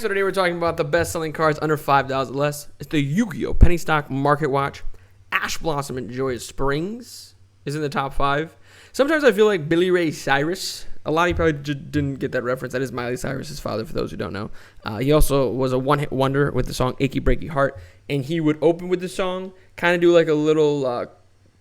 so today we're talking about the best-selling cards under $5 or less. It's the Yugioh Penny Stock Market Watch. Ash Blossom and Joyous Springs is in the top 5. Sometimes I feel like Billy Ray Cyrus. A lot of you probably didn't get that reference. That is Miley Cyrus's father, for those who don't know. He also was a one-hit wonder with the song Achy Breaky Heart. And he would open with the song, kind of do like a little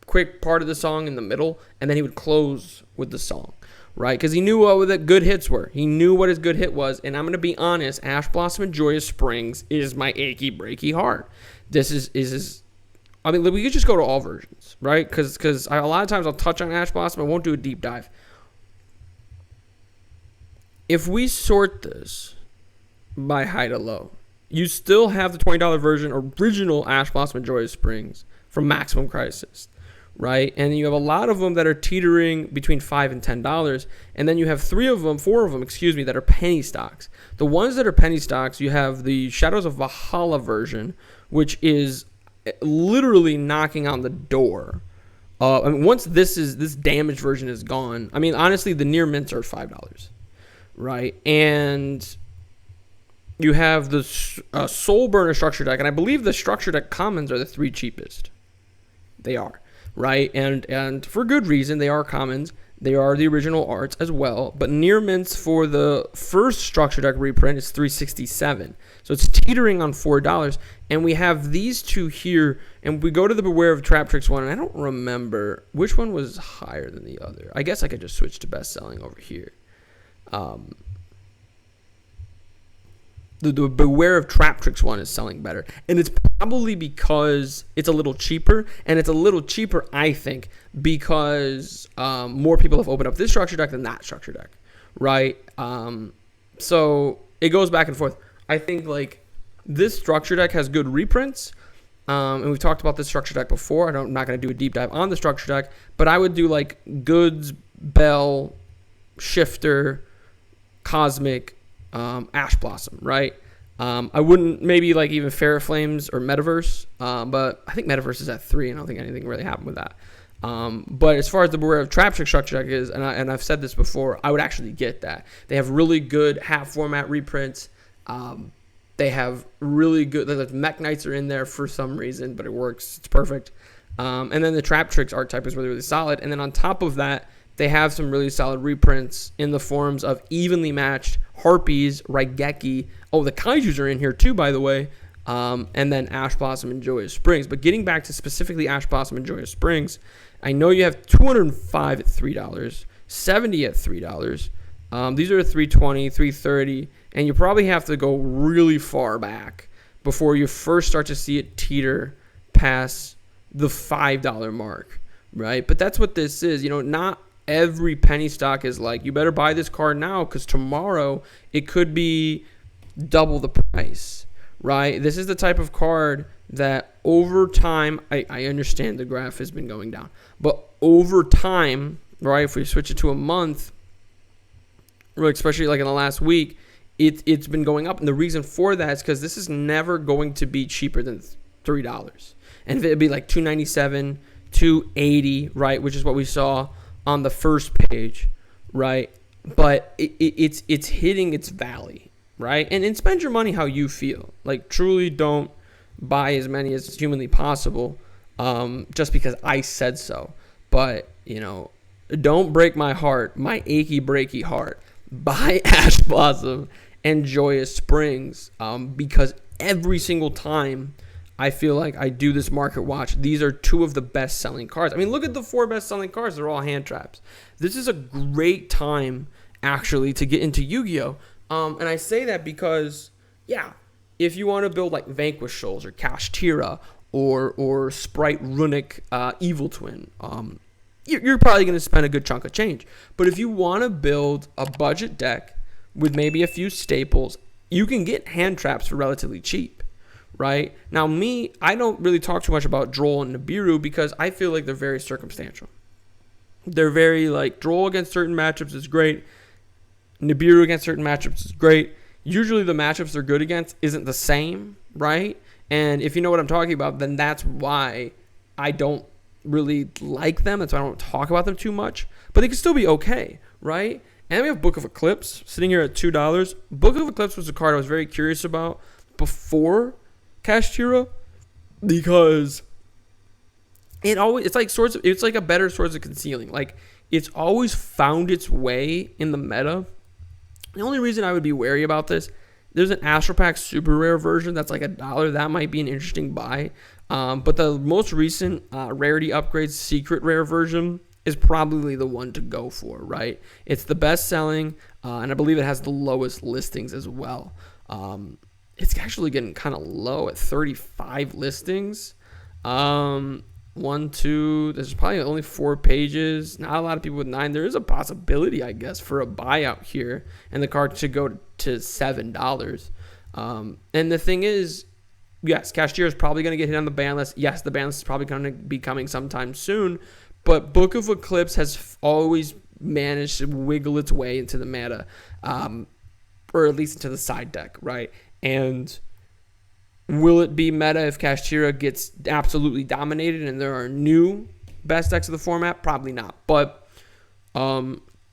quick part of the song in the middle, and then he would close with the song, right? Because he knew what the good hits were. He knew what his good hit was. And I'm going to be honest, Ash Blossom and Joyous Springs is my Achy Breaky Heart. This is I mean, we could just go to all versions, right? Because a lot of times I'll touch on Ash Blossom. I won't do a deep dive. If we sort this by high to low, you still have the $20 version, original Ash Blossom and Joyous Springs from Maximum Crisis, right? And you have a lot of them that are teetering between $5 and $10. And then you have four of them, that are penny stocks. The ones that are penny stocks, you have the Shadows of Valhalla version, which is literally knocking on the door. I mean, once this damaged version is gone, I mean, honestly, the near mints are $5, right? And you have the Soul Burner structure deck, and I believe the structure deck commons are the 3 cheapest. They are, right? And for good reason, they are commons. They are the original arts as well. But near mints for the first structure deck reprint is $367. So it's teetering on $4. And we have these two here. And we go to the Beware of Trap Tricks one. And I don't remember which one was higher than the other. I guess I could just switch to best selling over here. The Beware of Trap Tricks one is selling better. And it's probably because it's a little cheaper. And it's a little cheaper, I think, because more people have opened up this structure deck than that structure deck, right? So it goes back and forth. I think like this structure deck has good reprints. And we've talked about this structure deck before. I'm not going to do a deep dive on the structure deck. But I would do like Goods, Bell, Shifter, Cosmic, Ash Blossom, right? I wouldn't maybe like even Fair Flames or Metaverse, but I think Metaverse is at 3, and I don't think anything really happened with that. But as far as the Beware of Trap Trick structure deck is, and I've said this before, I would actually get that. They have really good half format reprints. They have really good. The Mech Knights are in there for some reason, but it works. It's perfect. And then the Trap Tricks archetype is really, really solid. And then on top of that, they have some really solid reprints in the forms of evenly matched Harpies, Raigeki. Oh, the Kaijus are in here too, by the way. And then Ash Blossom and Joyous Springs. But getting back to specifically Ash Blossom and Joyous Springs, I know you have 205 at $3, 70 at $3. These are $320, $330, and you probably have to go really far back before you first start to see it teeter past the $5 mark, right? But that's what this is. You know, not every penny stock is like, you better buy this card now because tomorrow it could be double the price, right? This is the type of card that over time, I understand the graph has been going down, but over time, right, if we switch it to a month, especially like in the last week, it's been going up. And the reason for that is because this is never going to be cheaper than $3. And if it'd be like $297, $280, right, which is what we saw on the first page, right? But it's hitting its valley, right? And spend your money how you feel. Like, truly don't buy as many as humanly possible just because I said so. But, you know, don't break my heart, my achy, breaky heart. Buy Ash Blossom and Joyous Springs because every single time I feel like I do this market watch, these are 2 of the best-selling cards. I mean, look at the 4 best-selling cards. They're all hand traps. This is a great time, actually, to get into Yu-Gi-Oh! And I say that because, yeah, if you want to build like Vanquish Souls or Kashtira or Sprite Runic Evil Twin, you're probably going to spend a good chunk of change. But if you want to build a budget deck with maybe a few staples, you can get hand traps for relatively cheap, right? Now, I don't really talk too much about Droll and Nibiru because I feel like they're very circumstantial. They're very like, Droll against certain matchups is great. Nibiru against certain matchups is great. Usually the matchups they're good against isn't the same, right? And if you know what I'm talking about, then that's why I don't really like them. That's why I don't talk about them too much. But they can still be okay, right? And then we have Book of Eclipse sitting here at $2. Book of Eclipse was a card I was very curious about before Kashtira, because it's like a better Swords of Concealing. Like, it's always found its way in the meta. The only reason I would be wary about this, there's an Astral Pack super rare version that's like $1. That might be an interesting buy. But the most recent rarity upgrades secret rare version is probably the one to go for, right? It's the best selling, and I believe it has the lowest listings as well. It's actually getting kind of low at 35 listings. There's probably only 4 pages. Not a lot of people with 9. There is a possibility, I guess, for a buyout here, and the card should go to $7. And the thing is, yes, Kashtira is probably going to get hit on the ban list. Yes, the ban list is probably going to be coming sometime soon, but Book of Eclipse has always managed to wiggle its way into the meta, or at least into the side deck, right? And will it be meta if Kashtira gets absolutely dominated and there are new best decks of the format? Probably not. But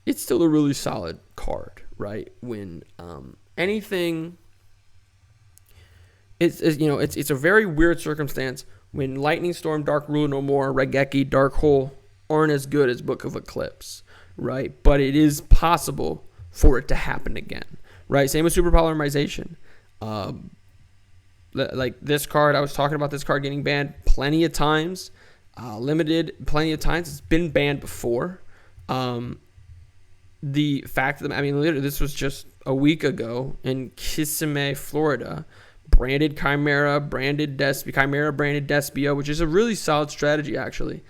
it's still a really solid card, right? When anything, it's a very weird circumstance when Lightning Storm, Dark Ruler No More, Regeki, Dark Hole aren't as good as Book of Eclipse, right? But it is possible for it to happen again, right? Same with Super Polymerization. Like this card, I was talking about this card getting banned plenty of times, limited plenty of times. It's been banned before. The fact that, literally, this was just a week ago in Kissimmee, Florida. Branded Chimera, branded Despia, which is a really solid strategy, actually.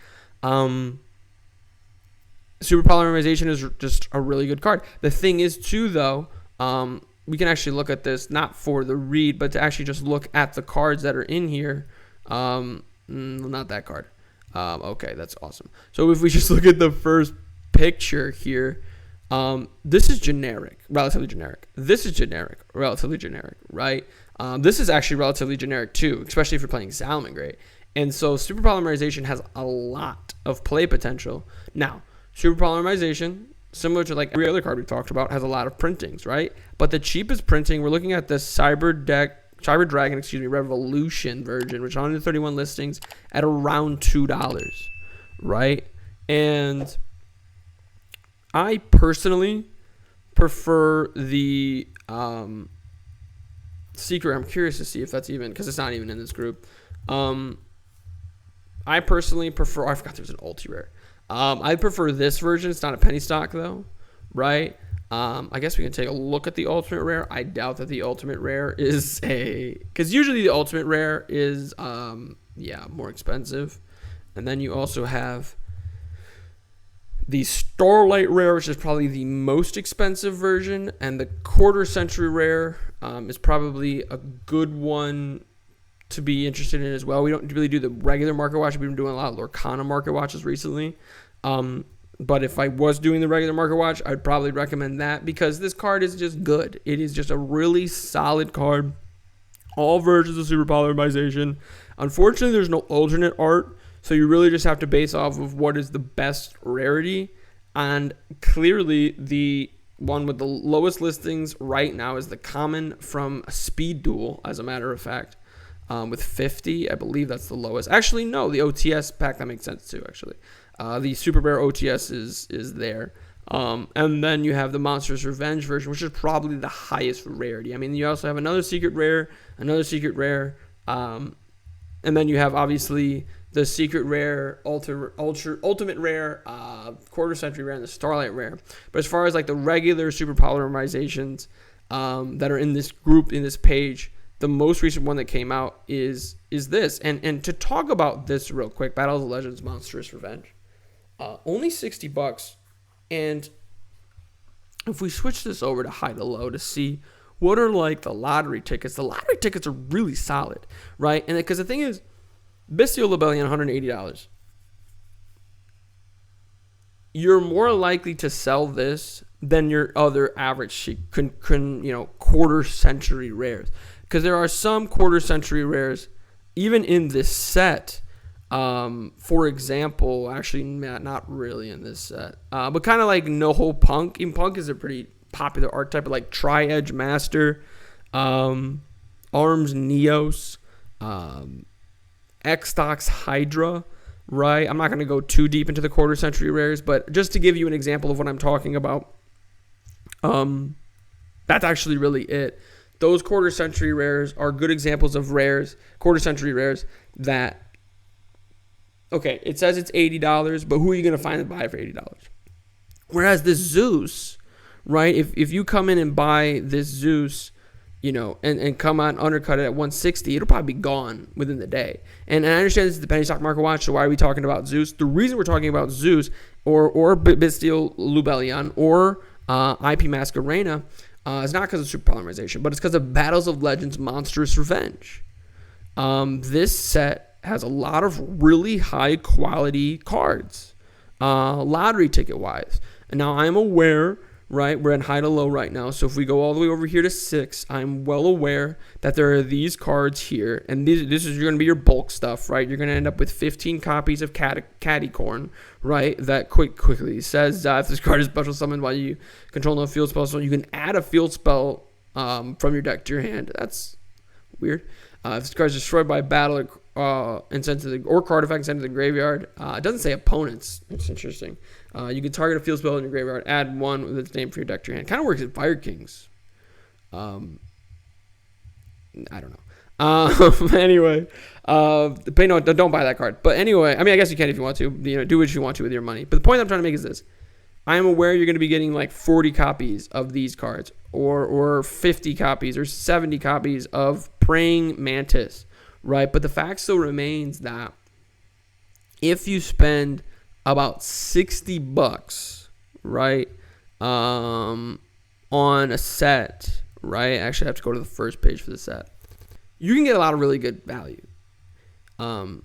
Super Polymerization is just a really good card. The thing is, too, though, we can actually look at this, not for the read, but to actually just look at the cards that are in here. Not that card. Okay, that's awesome. So if we just look at the first picture here, this is generic, relatively generic. This is generic, relatively generic, right? This is actually relatively generic, too, especially if you're playing Salamangreat. And so Super Polymerization has a lot of play potential. Now, Super Polymerization, similar to like every other card we've talked about, has a lot of printings, right? But the cheapest printing, we're looking at the Cyber Dragon, Revolution version, which is 131 listings at around $2, right? And I personally prefer the Secret. I'm curious to see if that's even, because it's not even in this group. I personally prefer, I forgot there's an ulti-rare. I prefer this version. It's not a penny stock, though, right? I guess we can take a look at the ultimate rare. I doubt that the ultimate rare is because usually the ultimate rare is, more expensive. And then you also have the Starlight rare, which is probably the most expensive version. And the quarter century rare is probably a good one to be interested in as well. We don't really do the regular market watch. We've been doing a lot of Lorcana market watches recently. But if I was doing the regular market watch, I'd probably recommend that because this card is just good. It is just a really solid card. All versions of Super Polymerization. Unfortunately, there's no alternate art, so you really just have to base off of what is the best rarity. And clearly, the one with the lowest listings right now is the common from Speed Duel, as a matter of fact. With 50, I believe that's the lowest. Actually, no, the OTS pack, that makes sense too, actually. The Super Bear OTS is there. And then you have the Monstrous Revenge version, which is probably the highest rarity. You also have another secret rare, and then you have, obviously, the secret rare, ultimate rare, quarter century rare, and the Starlight rare. But as far as like the regular Super Polymerizations that are in this group, in this page, the most recent one that came out is this. And to talk about this real quick, Battle of the Legends Monstrous Revenge. Only $60. And if we switch this over to high to low to see what are like the lottery tickets are really solid, right? And because the thing is, Bestial Rebellion, $180. You're more likely to sell this than your other average quarter century rares. Because there are some quarter century rares, even in this set, For example, actually, not really in this set, but kind of like No Punk. Even Punk is a pretty popular archetype, like Tri-Edge Master, Arms Neos, X-Dox Hydra, right? I'm not going to go too deep into the quarter century rares, but just to give you an example of what I'm talking about, that's actually really it. Those quarter century rares are good examples of quarter century rares that, okay, it says it's $80, but who are you going to find to buy it for $80? Whereas this Zeus, right, if you come in and buy this Zeus, and come out and undercut it at 160, it'll probably be gone within the day. And I understand this is the penny stock market watch, so why are we talking about Zeus? The reason we're talking about Zeus or Bitsteel Lubellion or IP Masquerena is not because of super polymerization, but it's because of Battles of Legends Monstrous Revenge. This set has a lot of really high quality cards, lottery ticket wise. And now I'm aware, right, we're at high to low right now. So if we go all the way over here to 6, I'm well aware that there are these cards here. And this is going to be your bulk stuff, right? You're going to end up with 15 copies of Caddy Corn, right? That quickly says if this card is special summoned while you control no field spell, so you can add a field spell from your deck to your hand. That's weird. If this card is destroyed by battle and sent to the card effect sent to the graveyard, it doesn't say opponents. It's interesting. You can target a field spell in your graveyard, add one with its name for your deck to your hand. Kind of works at Fire Kings. I don't know. Anyway, don't buy that card. But anyway, I mean, I guess you can if you want to. Do what you want to with your money. But the point I'm trying to make is this: I am aware you're going to be getting like 40 copies of these cards, or 50 copies, or 70 copies of Praying Mantis, right? But the fact still remains that if you spend about $60, right, on a set, right? Actually, I have to go to the first page for the set. You can get a lot of really good value. Look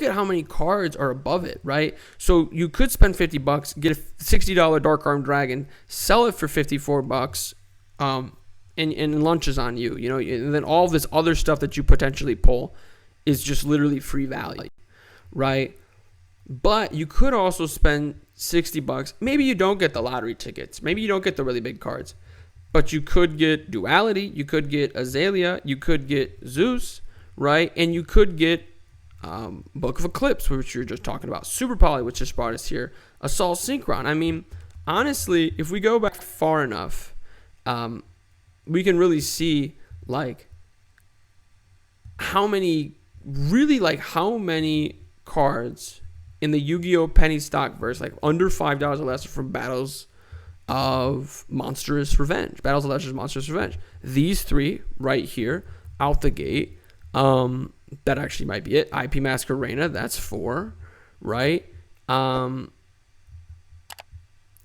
at how many cards are above it, right? So you could spend $50, get a $60 Dark Arm Dragon, sell it for $54, and lunches on you, and then all this other stuff that you potentially pull is just literally free value, right? But you could also spend $60. Maybe you don't get the lottery tickets. Maybe you don't get the really big cards. But you could get Duality. You could get Azalea. You could get Zeus, right? And you could get Book of Eclipse, which you're just talking about. Super Poly, which just brought us here. Assault Synchron. I mean, honestly, if we go back far enough, we can really see, how many cards in the Yu-Gi-Oh! Penny stock verse, under $5 or less, from Battles of Monstrous Revenge. Battles of Legends Monstrous Revenge. These 3 right here, out the gate, that actually might be it. IP Masquerena, that's 4, right? Even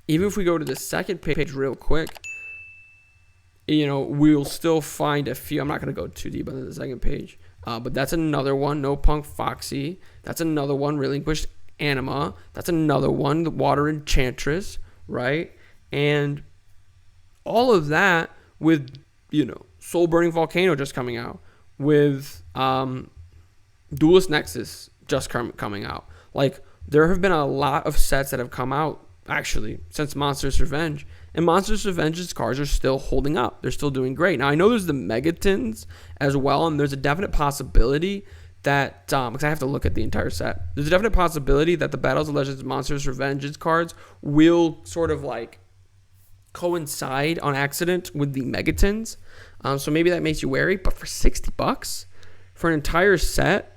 if we go to the second page real quick, we'll still find a few. I'm not going to go too deep on the second page. But that's another one. No Punk Foxy. That's another one. Relinquished Anima. That's another one. The Water Enchantress, right? And all of that with, Soul Burning Volcano just coming out. With Duelist Nexus just coming out. There have been a lot of sets that have come out, actually, since Monstrous Revenge. And Monstrous Revenge's cards are still holding up. They're still doing great. Now, I know there's the Megatons as well, and there's a definite possibility that, because I have to look at the entire set, there's a definite possibility that the Battles of Legends Monstrous Revenge's cards will sort of coincide on accident with the Megatons. So maybe that makes you wary. But for $60 for an entire set,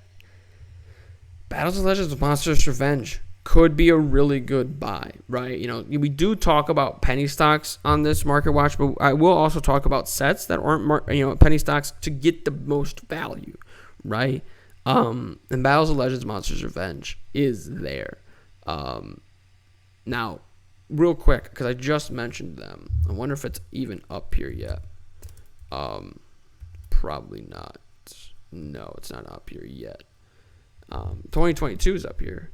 Battles of Legends Monstrous Revenge could be a really good buy, right? We do talk about penny stocks on this Market Watch, but I will also talk about sets that aren't, penny stocks to get the most value, right? And Battles of Legends Monsters Revenge is there. Now, real quick, because I just mentioned them, I wonder if it's even up here yet. Probably not. No, it's not up here yet. 2022 is up here.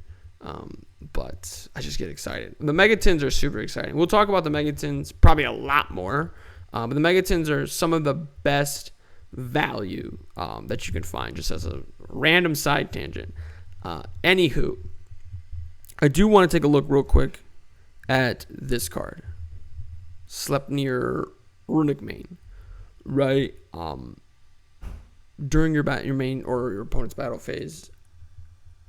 But I just get excited. The Megatons are super exciting. We'll talk about the Megatons probably a lot more. But the Megatons are some of the best value that you can find, just as a random side tangent. Anywho, I do want to take a look real quick at this card, Sleipnir Runic Mane, right? During your main or your opponent's battle phase,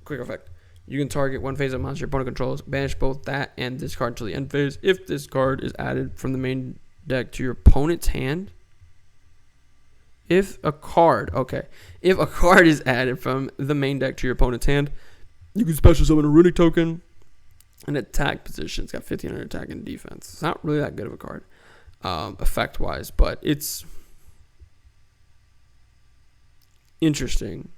quick effect. You can target one phase of monster your opponent controls, banish both that and this card until the end phase. If this card is added from the main deck to your opponent's hand, if a card is added from the main deck to your opponent's hand, you can special summon a Runic token. An attack position. It's got 1500 attack and defense. It's not really that good of a card, effect-wise, but it's interesting.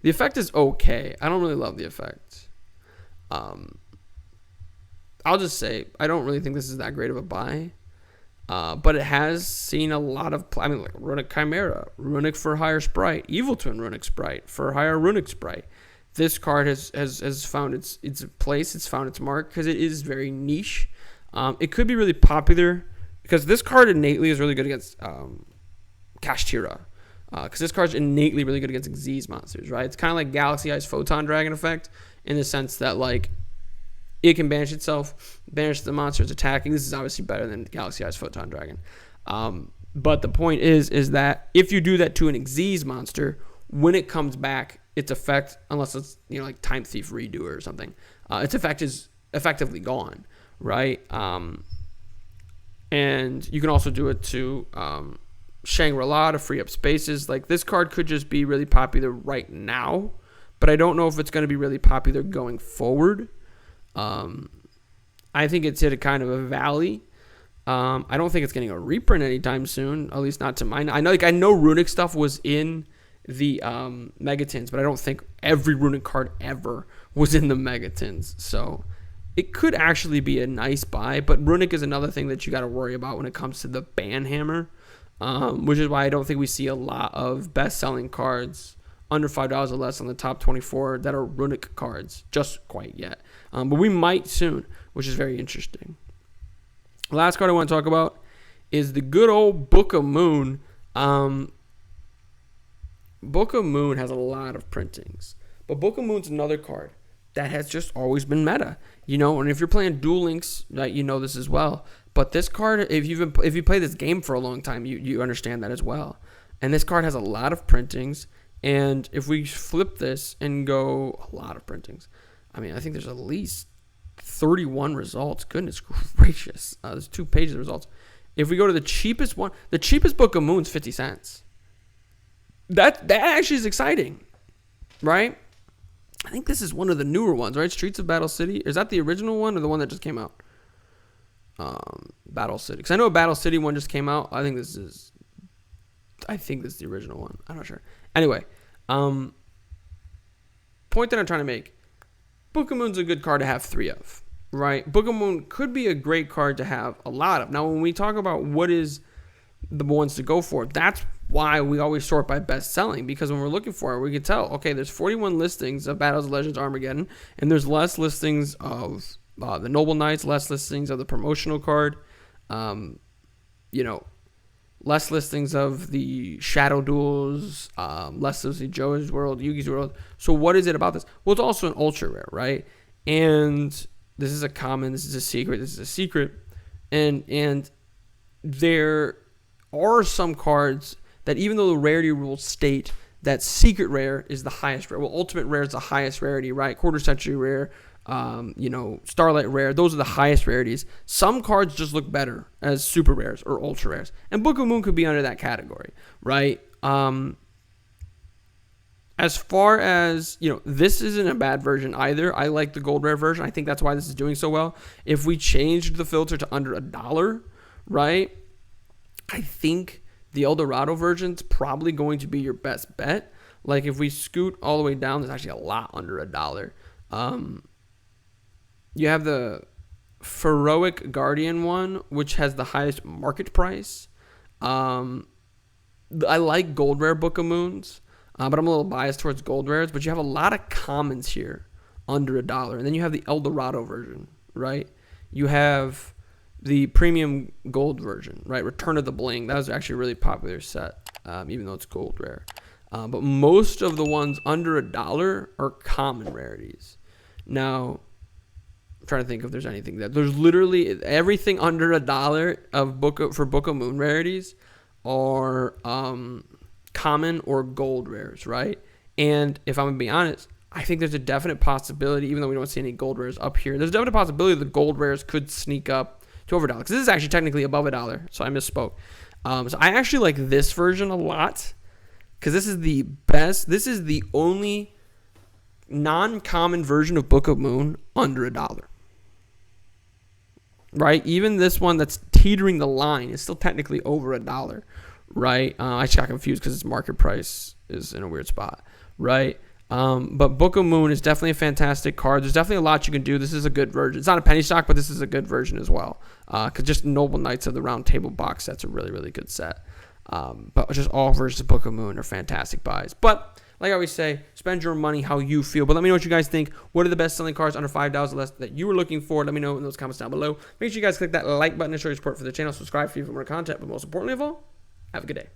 The effect is okay. I don't really love the effect. I'll just say I don't really think this is that great of a buy. But it has seen a lot of, like Runic Chimera, Runic for higher sprite, Evil Twin Runic sprite for higher Runic sprite. This card has found its place. It's found its mark because it is very niche. It could be really popular because this card innately is really good against Kashtira. Because this card's innately really good against Xyz monsters, right? It's kind of like Galaxy Eyes Photon Dragon effect in the sense that, like, it can banish itself, banish the monster it's attacking. This is obviously better than Galaxy Eyes Photon Dragon. But the point is that if you do that to an Xyz monster, when it comes back, its effect, unless it's, like Time Thief Redo or something, its effect is effectively gone, right? And you can also do it to Shangri-La to free up spaces. Like, this card could just be really popular right now, but I don't know if it's going to be really popular going forward. I think it's hit a kind of a valley. I don't think it's getting a reprint anytime soon, at least not to mine. I know Runic stuff was in the Megatins, but I don't think every Runic card ever was in the Megatins. So it could actually be a nice buy, but Runic is another thing that you got to worry about when it comes to the Banhammer, which is why I don't think we see a lot of best-selling cards under $5 or less on the top 24 that are Runic cards just quite yet. But we might soon, which is very interesting. Last card I want to talk about is the good old Book of Moon. Book of Moon has a lot of printings, but Book of Moon's another card that has just always been meta, and if you're playing Duel Links, this as well. But this card, if you play this game for a long time, you understand that as well. And this card has a lot of printings, and if we flip this and go a lot of printings, I think there's at least 31 results. Goodness gracious. There's 2 pages of results. If we go to the cheapest one, the cheapest Book of Moon's 50 cents. That actually is exciting, right? I think this is one of the newer ones, right? Streets of Battle City. Is that the original one or the one that just came out? Battle City. Because I know a Battle City one just came out. I think this is the original one. I'm not sure. Anyway, point that I'm trying to make. Book of Moon's a good card to have 3 of, right? Book of Moon could be a great card to have a lot of. Now, when we talk about what is the ones to go for, that's why we always sort by best selling, because when we're looking for it, we can tell, okay, there's 41 listings of Battles of Legends Armageddon, and there's less listings of the Noble Knights, less listings of the promotional card, less listings of the Shadow Duels, less of the Joe's World, Yugi's World. So what is it about this? Well, it's also an ultra rare, right? And this is a common, this is a secret, and there are some cards that, even though the rarity rules state that secret rare is the highest rare, well, ultimate rare is the highest rarity, right? Quarter century rare, Starlight rare, those are the highest rarities. Some cards just look better as super rares or ultra rares, and Book of Moon could be under that category, right? As far as, this isn't a bad version either. I like the gold rare version. I think that's why this is doing so well. If we changed the filter to under $1, right, I think the El Dorado version's probably going to be your best bet. Like, if we scoot all the way down, there's actually a lot under $1. You have the Heroic Guardian one, which has the highest market price. I like gold rare Book of Moons, but I'm a little biased towards gold rares. But you have a lot of commons here under $1. And then you have the El Dorado version, right? You have the premium gold version, right? Return of the Bling. That was actually a really popular set. even though it's gold rare. But most of the ones under $1 are common rarities. Now, I'm trying to think if there's anything that there's literally everything under $1 for Book of Moon rarities are common or gold rares, right? And if I'm gonna be honest, I think there's a definite possibility, even though we don't see any gold rares up here, there's a definite possibility the gold rares could sneak up to over $1 because this is actually technically above $1, so I misspoke. So I actually like this version a lot because this is the best. This is the only non-common version of Book of Moon under $1. Right? Even this one that's teetering the line is still technically over $1. Right? I just got confused because its market price is in a weird spot. Right? But Book of Moon is definitely a fantastic card. There's definitely a lot you can do. This is a good version. It's not a penny stock, but this is a good version as well. Because just Noble Knights of the Round Table box set's a really, really good set. But just all versions of Book of Moon are fantastic buys. But like I always say, spend your money how you feel. But let me know what you guys think. What are the best selling cards under $5 or less that you were looking for? Let me know in those comments down below. Make sure you guys click that like button to show your support for the channel. Subscribe for even more content. But most importantly of all, have a good day.